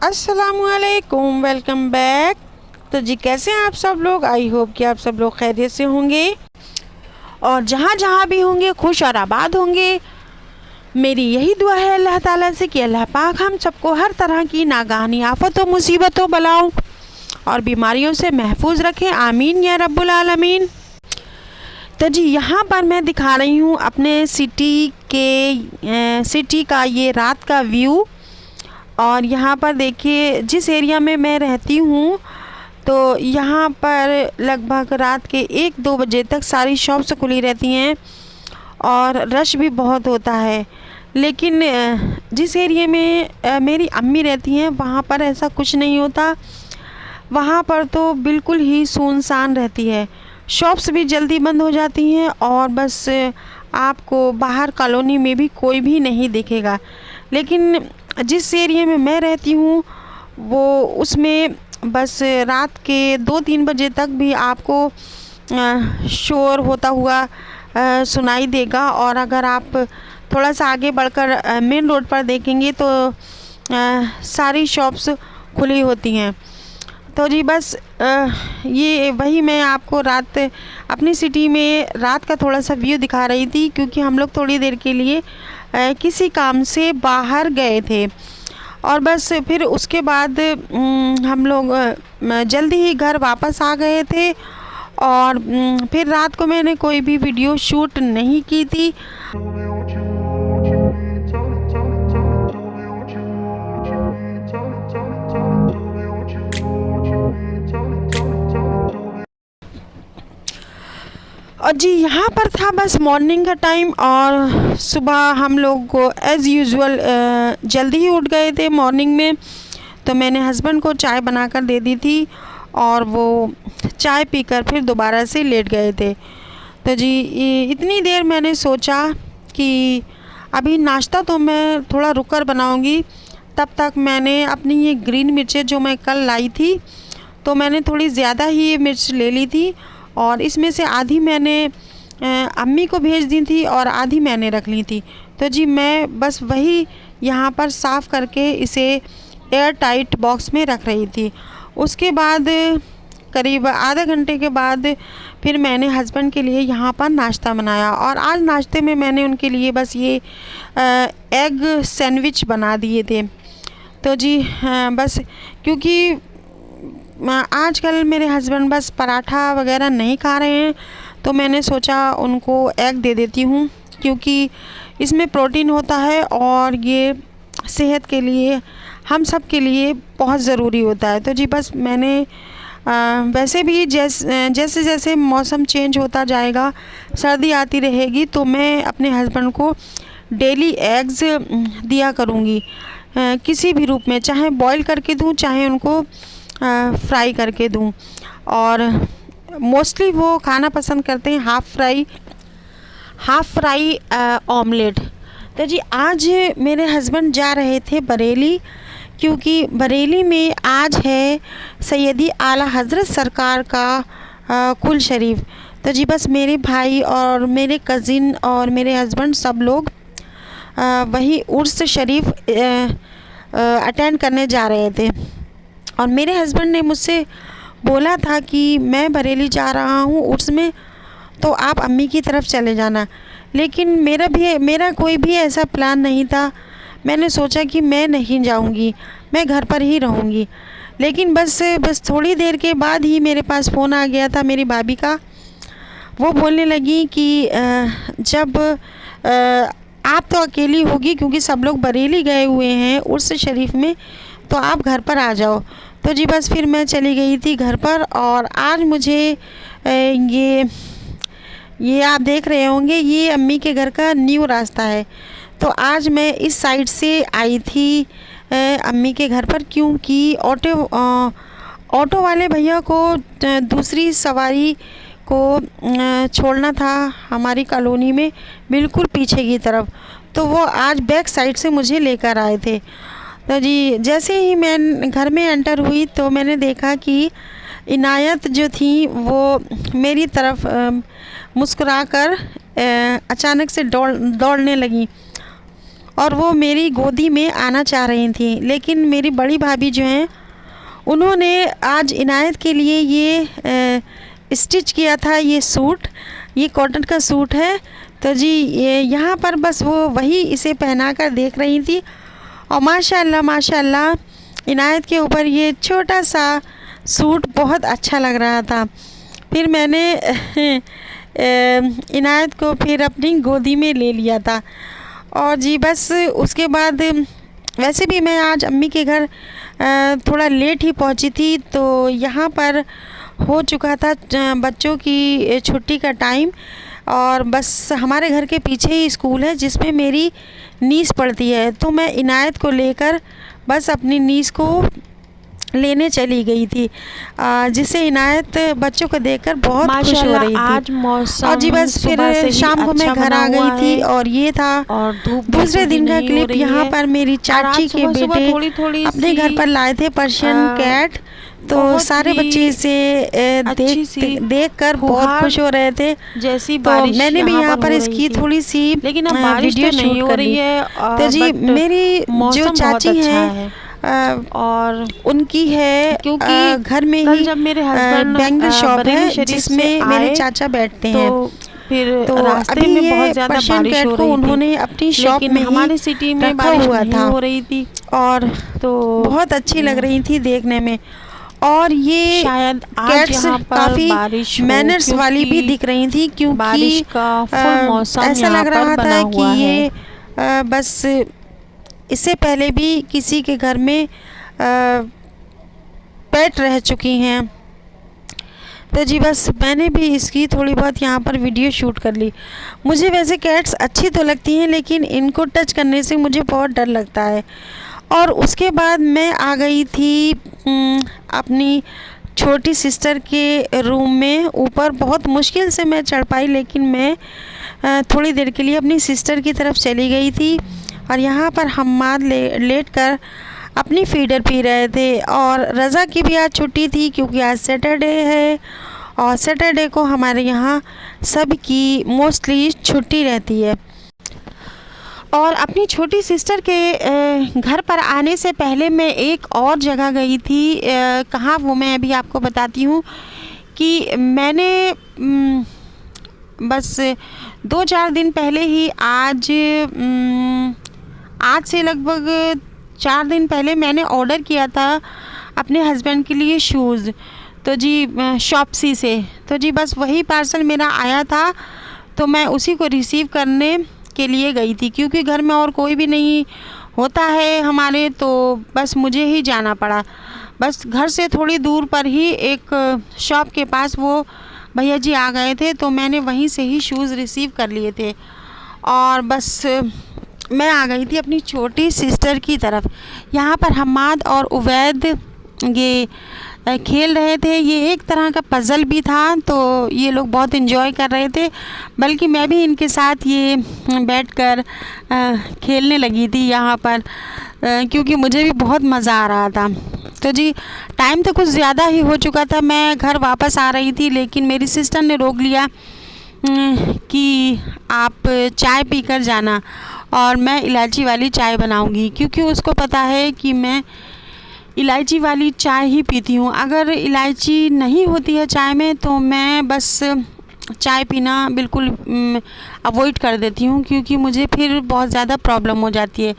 अस्सलामुअलैकुम, welcome back. तो जी कैसे हैं आप सब लोग? आई होप कि आप सब लोग खैरियत से होंगे और जहाँ जहाँ भी होंगे खुश और आबाद होंगे। मेरी यही दुआ है अल्लाह ताला से कि अल्लाह पाक हम सबको हर तरह की नागहानी आफतों, मुसीबतों, बलाओं और बीमारियों से महफूज रखें। आमीन या रब्बुल आलमीन। तो जी यहाँ पर मैं दिखा रही हूँ अपने सिटी का ये रात का व्यू। और यहाँ पर देखिए जिस एरिया में मैं रहती हूँ तो यहाँ पर लगभग रात के 1-2 बजे तक सारी शॉप्स खुली रहती हैं और रश भी बहुत होता है। लेकिन जिस एरिया में मेरी अम्मी रहती हैं वहाँ पर ऐसा कुछ नहीं होता। वहाँ पर तो बिल्कुल ही सुनसान रहती है, शॉप्स भी जल्दी बंद हो जाती हैं और बस आपको बाहर कॉलोनी में भी कोई भी नहीं दिखेगा। लेकिन जिस एरिया में मैं रहती हूँ वो उसमें बस रात के 2-3 बजे तक भी आपको शोर होता हुआ सुनाई देगा। और अगर आप थोड़ा सा आगे बढ़कर मेन रोड पर देखेंगे तो सारी शॉप्स खुली होती हैं। तो जी बस ये वही मैं आपको रात अपनी सिटी में रात का थोड़ा सा व्यू दिखा रही थी, क्योंकि हम लोग थोड़ी देर के लिए किसी काम से बाहर गए थे और बस फिर उसके बाद हम लोग जल्दी ही घर वापस आ गए थे। और फिर रात को मैंने कोई भी वीडियो शूट नहीं की थी। और जी यहाँ पर था बस मॉर्निंग का टाइम और सुबह हम लोग को एज़ यूजुअल जल्दी ही उठ गए थे मॉर्निंग में। तो मैंने हस्बैंड को चाय बनाकर दे दी थी और वो चाय पीकर फिर दोबारा से लेट गए थे। तो जी इतनी देर मैंने सोचा कि अभी नाश्ता तो मैं थोड़ा रुक कर बनाऊँगी। तब तक मैंने अपनी ये ग्रीन मिर्चें जो मैं कल लाई थी तो मैंने थोड़ी ज़्यादा ही ये मिर्च ले ली थी और इसमें से आधी मैंने अम्मी को भेज दी थी और आधी मैंने रख ली थी। तो जी मैं बस वही यहाँ पर साफ़ करके इसे एयर टाइट बॉक्स में रख रही थी। उसके बाद करीब आधा घंटे के बाद फिर मैंने हस्बैंड के लिए यहाँ पर नाश्ता बनाया और आज नाश्ते में मैंने उनके लिए बस ये एग सैंडविच बना दिए थे। तो जी बस क्योंकि आजकल मेरे हस्बैंड बस पराठा वगैरह नहीं खा रहे हैं तो मैंने सोचा उनको एग दे देती हूँ, क्योंकि इसमें प्रोटीन होता है और ये सेहत के लिए हम सब के लिए बहुत ज़रूरी होता है। तो जी बस मैंने वैसे भी जैसे जैसे मौसम चेंज होता जाएगा, सर्दी आती रहेगी, तो मैं अपने हस्बैंड को डेली एग्स दिया करूँगी किसी भी रूप में, चाहे बॉईल करके दूँ चाहे उनको फ्राई करके दूँ। और मोस्टली वो खाना पसंद करते हैं हाफ़ फ्राई ऑमलेट। तो जी आज मेरे हस्बैंड जा रहे थे बरेली, क्योंकि बरेली में आज है सैयदी आला हज़रत सरकार का कुल शरीफ। तो जी बस मेरे भाई और मेरे कज़िन और मेरे हस्बैंड सब लोग वही उर्स शरीफ अटेंड करने जा रहे थे। और मेरे हस्बैंड ने मुझसे बोला था कि मैं बरेली जा रहा हूँ उर्स में, तो आप अम्मी की तरफ चले जाना। लेकिन मेरा कोई भी ऐसा प्लान नहीं था। मैंने सोचा कि मैं नहीं जाऊँगी, मैं घर पर ही रहूँगी। लेकिन बस थोड़ी देर के बाद ही मेरे पास फ़ोन आ गया था मेरी भाभी का। वो बोलने लगी कि जब आप तो अकेली होगी क्योंकि सब लोग बरेली गए हुए हैं उर्स शरीफ में, तो आप घर पर आ जाओ। तो जी बस फिर मैं चली गई थी घर पर। और आज मुझे ये आप देख रहे होंगे, ये अम्मी के घर का न्यू रास्ता है। तो आज मैं इस साइड से आई थी अम्मी के घर पर, क्योंकि ऑटो वाले भैया को दूसरी सवारी को छोड़ना था हमारी कॉलोनी में बिल्कुल पीछे की तरफ। तो वो आज बैक साइड से मुझे लेकर आए थे। तो जी जैसे ही मैं घर में एंटर हुई तो मैंने देखा कि इनायत जो थी वो मेरी तरफ मुस्कुराकर अचानक से दौड़ने लगी और वो मेरी गोदी में आना चाह रही थी, लेकिन मेरी बड़ी भाभी जो हैं उन्होंने आज इनायत के लिए ये स्टिच किया था। ये सूट, ये कॉटन का सूट है। तो जी ये यहाँ पर बस वो वही इसे पहना कर देख रही थी और माशाल्लाह माशाल्लाह इनायत के ऊपर ये छोटा सा सूट बहुत अच्छा लग रहा था। फिर मैंने इनायत को फिर अपनी गोदी में ले लिया था। और जी बस उसके बाद वैसे भी मैं आज अम्मी के घर थोड़ा लेट ही पहुंची थी, तो यहाँ पर हो चुका था बच्चों की छुट्टी का टाइम। और बस हमारे घर के पीछे ही स्कूल है जिसमें मेरी नीस पढ़ती है, तो मैं इनायत को लेकर बस अपनी नीस को लेने चली गई थी, जिससे इनायत बच्चों को देखकर बहुत खुश हो रही थी। आज मौसम और जी बस फिर शाम को मैं घर आ गई थी और ये था और दूसरे दिन का क्लिप। यहाँ पर मेरी चाची के बेटे अपने घर पर लाए थे पर्शियन कैट, तो सारे बच्चे इसे देखकर बहुत खुश हो रहे थे। जैसी तो बारिश मैंने भी यहाँ पर इसकी थोड़ी सी लेकिन अब बारिश वीडियो तो नहीं शूट हो कर रही ली है। तो जी मेरी जो चाची हैं और उनकी है क्योंकि घर में कल ही जब मेरे हस्बैंड बैंगल शॉप बरेली है शरीफ जिसमें से मेरे आए, चाचा बैठते तो हैं। फिर तो रास्ते अभी में ये बहुत ज्यादा पर्शियन बारिश कैट हो को रही उन्होंने थी, अपनी शॉप लेकिन में हमारी सिटी में रखा बारिश हुआ नहीं था हो रही थी और तो बहुत अच्छी लग रही थी देखने में। और ये शायद आज कैट्स यहाँ पर काफी बारिश हो, मैनर्स वाली भी क्योंकि दिख रही थी, क्योंकि बारिश का फुल मौसम ऐसा यहाँ लग पर रहा बना था हुआ कि है। ये बस इससे पहले भी किसी के घर में पेट रह चुकी हैं। तो जी बस मैंने भी इसकी थोड़ी बहुत यहाँ पर वीडियो शूट कर ली। मुझे वैसे कैट्स अच्छी तो लगती हैं, लेकिन इनको टच करने से मुझे बहुत डर लगता है। और उसके बाद मैं आ गई थी अपनी छोटी सिस्टर के रूम में। ऊपर बहुत मुश्किल से मैं चढ़ पाई, लेकिन मैं थोड़ी देर के लिए अपनी सिस्टर की तरफ चली गई थी। और यहाँ पर हम्माद लेट कर अपनी फीडर पी रहे थे। और रज़ा की भी आज छुट्टी थी, क्योंकि आज सैटरडे है और सैटरडे को हमारे यहाँ सबकी मोस्टली छुट्टी रहती है। और अपनी छोटी सिस्टर के घर पर आने से पहले मैं एक और जगह गई थी। कहाँ वो मैं अभी आपको बताती हूँ कि मैंने बस 2-4 दिन पहले ही आज से लगभग 4 दिन पहले मैंने ऑर्डर किया था अपने हस्बैंड के लिए शूज़, तो जी शॉप्सी से। तो जी बस वही पार्सल मेरा आया था, तो मैं उसी को रिसीव करने के लिए गई थी, क्योंकि घर में और कोई भी नहीं होता है हमारे, तो बस मुझे ही जाना पड़ा। बस घर से थोड़ी दूर पर ही एक शॉप के पास वो भैया जी आ गए थे, तो मैंने वहीं से ही शूज़ रिसीव कर लिए थे। और बस मैं आ गई थी अपनी छोटी सिस्टर की तरफ। यहाँ पर हम्माद और उवैद ये खेल रहे थे। ये एक तरह का पज़ल भी था, तो ये लोग बहुत इन्जॉय कर रहे थे, बल्कि मैं भी इनके साथ ये बैठकर खेलने लगी थी यहाँ पर, क्योंकि मुझे भी बहुत मज़ा आ रहा था। तो जी टाइम तो कुछ ज़्यादा ही हो चुका था, मैं घर वापस आ रही थी, लेकिन मेरी सिस्टर ने रोक लिया कि आप चाय पीकर जाना और मैं इलायची वाली चाय बनाऊंगी, क्योंकि उसको पता है कि मैं इलायची वाली चाय ही पीती हूँ। अगर इलायची नहीं होती है चाय में तो मैं बस चाय पीना बिल्कुल अवॉइड कर देती हूँ, क्योंकि मुझे फिर बहुत ज़्यादा प्रॉब्लम हो जाती है।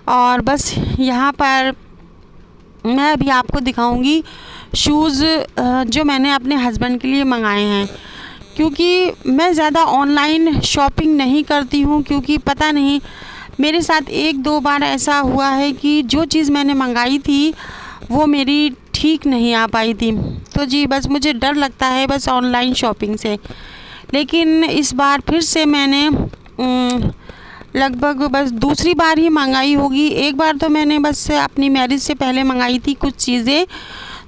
और बस यहाँ पर मैं अभी आपको दिखाऊंगी शूज़ जो मैंने अपने हस्बैंड के लिए मंगाए हैं, क्योंकि मैं ज़्यादा ऑनलाइन शॉपिंग नहीं करती हूँ, क्योंकि पता नहीं मेरे साथ 1-2 बार ऐसा हुआ है कि जो चीज़ मैंने मंगाई थी वो मेरी ठीक नहीं आ पाई थी। तो जी बस मुझे डर लगता है बस ऑनलाइन शॉपिंग से। लेकिन इस बार फिर से मैंने लगभग बस दूसरी बार ही मंगाई होगी। एक बार तो मैंने बस अपनी मैरिज से पहले मंगाई थी कुछ चीज़ें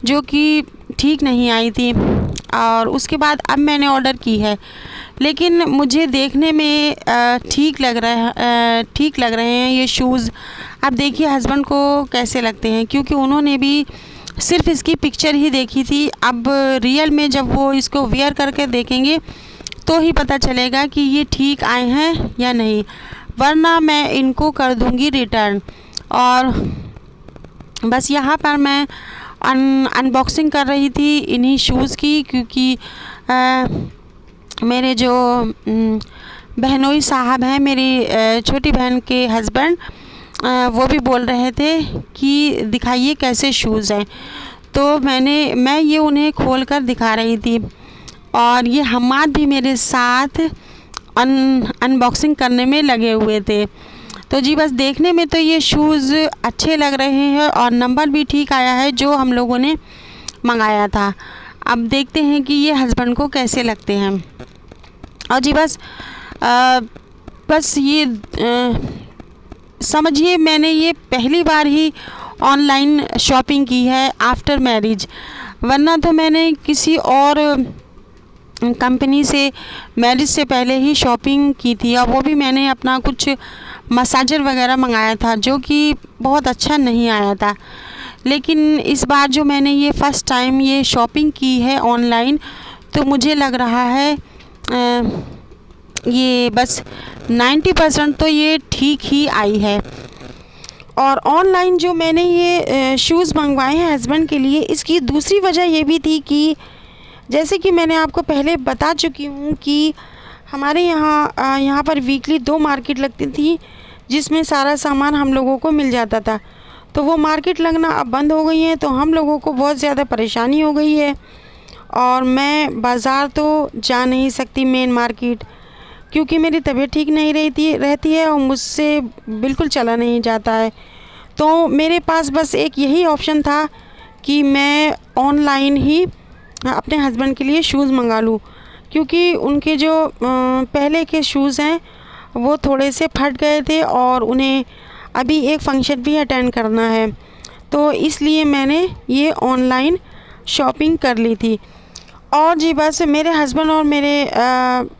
जो कि ठीक नहीं आई थी, और उसके बाद अब मैंने ऑर्डर की है, लेकिन मुझे देखने में ठीक लग रहे हैं ये शूज़। अब देखिए हस्बैंड को कैसे लगते हैं, क्योंकि उन्होंने भी सिर्फ इसकी पिक्चर ही देखी थी। अब रियल में जब वो इसको वेयर करके देखेंगे तो ही पता चलेगा कि ये ठीक आए हैं या नहीं। वरना मैं इनको कर दूँगी रिटर्न। और बस यहाँ पर मैं अनबॉक्सिंग कर रही थी इन्हीं शूज़ की, क्योंकि मेरे जो बहनोई साहब हैं, मेरी छोटी बहन के हस्बैंड, वो भी बोल रहे थे कि दिखाइए कैसे शूज़ हैं। तो मैं ये उन्हें खोल कर दिखा रही थी, और ये हम्माद भी मेरे साथ अनबॉक्सिंग करने में लगे हुए थे। तो जी बस देखने में तो ये शूज़ अच्छे लग रहे हैं और नंबर भी ठीक आया है जो हम लोगों ने मंगाया था। अब देखते हैं कि ये हस्बैंड को कैसे लगते हैं। और जी बस ये समझिए मैंने ये पहली बार ही ऑनलाइन शॉपिंग की है आफ्टर मैरिज, वरना तो मैंने किसी और कंपनी से मैरिज से पहले ही शॉपिंग की थी, और वो भी मैंने अपना कुछ मसाजर वगैरह मंगाया था जो कि बहुत अच्छा नहीं आया था। लेकिन इस बार जो मैंने ये फ़र्स्ट टाइम ये शॉपिंग की है ऑनलाइन, तो मुझे लग रहा है ये बस 90% तो ये ठीक ही आई है। और ऑनलाइन जो मैंने ये शूज़ मंगवाए हैं हस्बैंड के लिए, इसकी दूसरी वजह ये भी थी कि जैसे कि मैंने आपको पहले बता चुकी हूँ कि हमारे यहाँ पर वीकली 2 मार्केट लगती थी, जिसमें सारा सामान हम लोगों को मिल जाता था। तो वो मार्केट लगना अब बंद हो गई है, तो हम लोगों को बहुत ज़्यादा परेशानी हो गई है। और मैं बाज़ार तो जा नहीं सकती मेन मार्केट, क्योंकि मेरी तबीयत ठीक नहीं रहती है और मुझसे बिल्कुल चला नहीं जाता है। तो मेरे पास बस एक यही ऑप्शन था कि मैं ऑनलाइन ही अपने हस्बैंड के लिए शूज़ मंगा लूँ, क्योंकि उनके जो पहले के शूज़ हैं वो थोड़े से फट गए थे और उन्हें अभी एक फ़ंक्शन भी अटेंड करना है, तो इसलिए मैंने ये ऑनलाइन शॉपिंग कर ली थी। और जी बस मेरे हस्बैंड और मेरे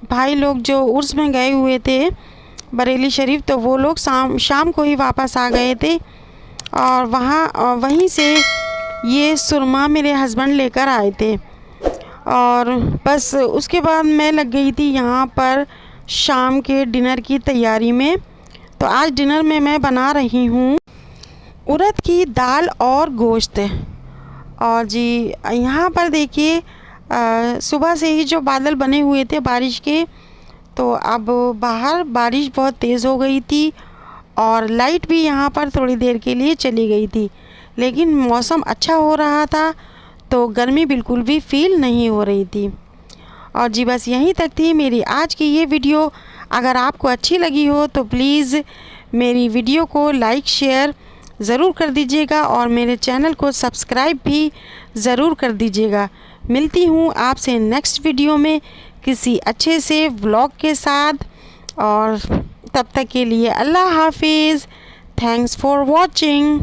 भाई लोग जो उर्स में गए हुए थे बरेली शरीफ, तो वो लोग शाम को ही वापस आ गए थे, और वहीं से ये सुरमा मेरे हस्बैंड लेकर आए थे। और बस उसके बाद मैं लग गई थी यहाँ पर शाम के डिनर की तैयारी में। तो आज डिनर में मैं बना रही हूँ उड़द की दाल और गोश्त। और जी यहाँ पर देखिए सुबह से ही जो बादल बने हुए थे बारिश के, तो अब बाहर बारिश बहुत तेज़ हो गई थी और लाइट भी यहाँ पर थोड़ी देर के लिए चली गई थी, लेकिन मौसम अच्छा हो रहा था, तो गर्मी बिल्कुल भी फ़ील नहीं हो रही थी। और जी बस यहीं तक थी मेरी आज की ये वीडियो। अगर आपको अच्छी लगी हो तो प्लीज़ मेरी वीडियो को लाइक शेयर ज़रूर कर दीजिएगा और मेरे चैनल को सब्सक्राइब भी ज़रूर कर दीजिएगा। मिलती हूँ आपसे नेक्स्ट वीडियो में किसी अच्छे से व्लॉग के साथ, और तब तक के लिए अल्लाह हाफिज़। Thanks for watching.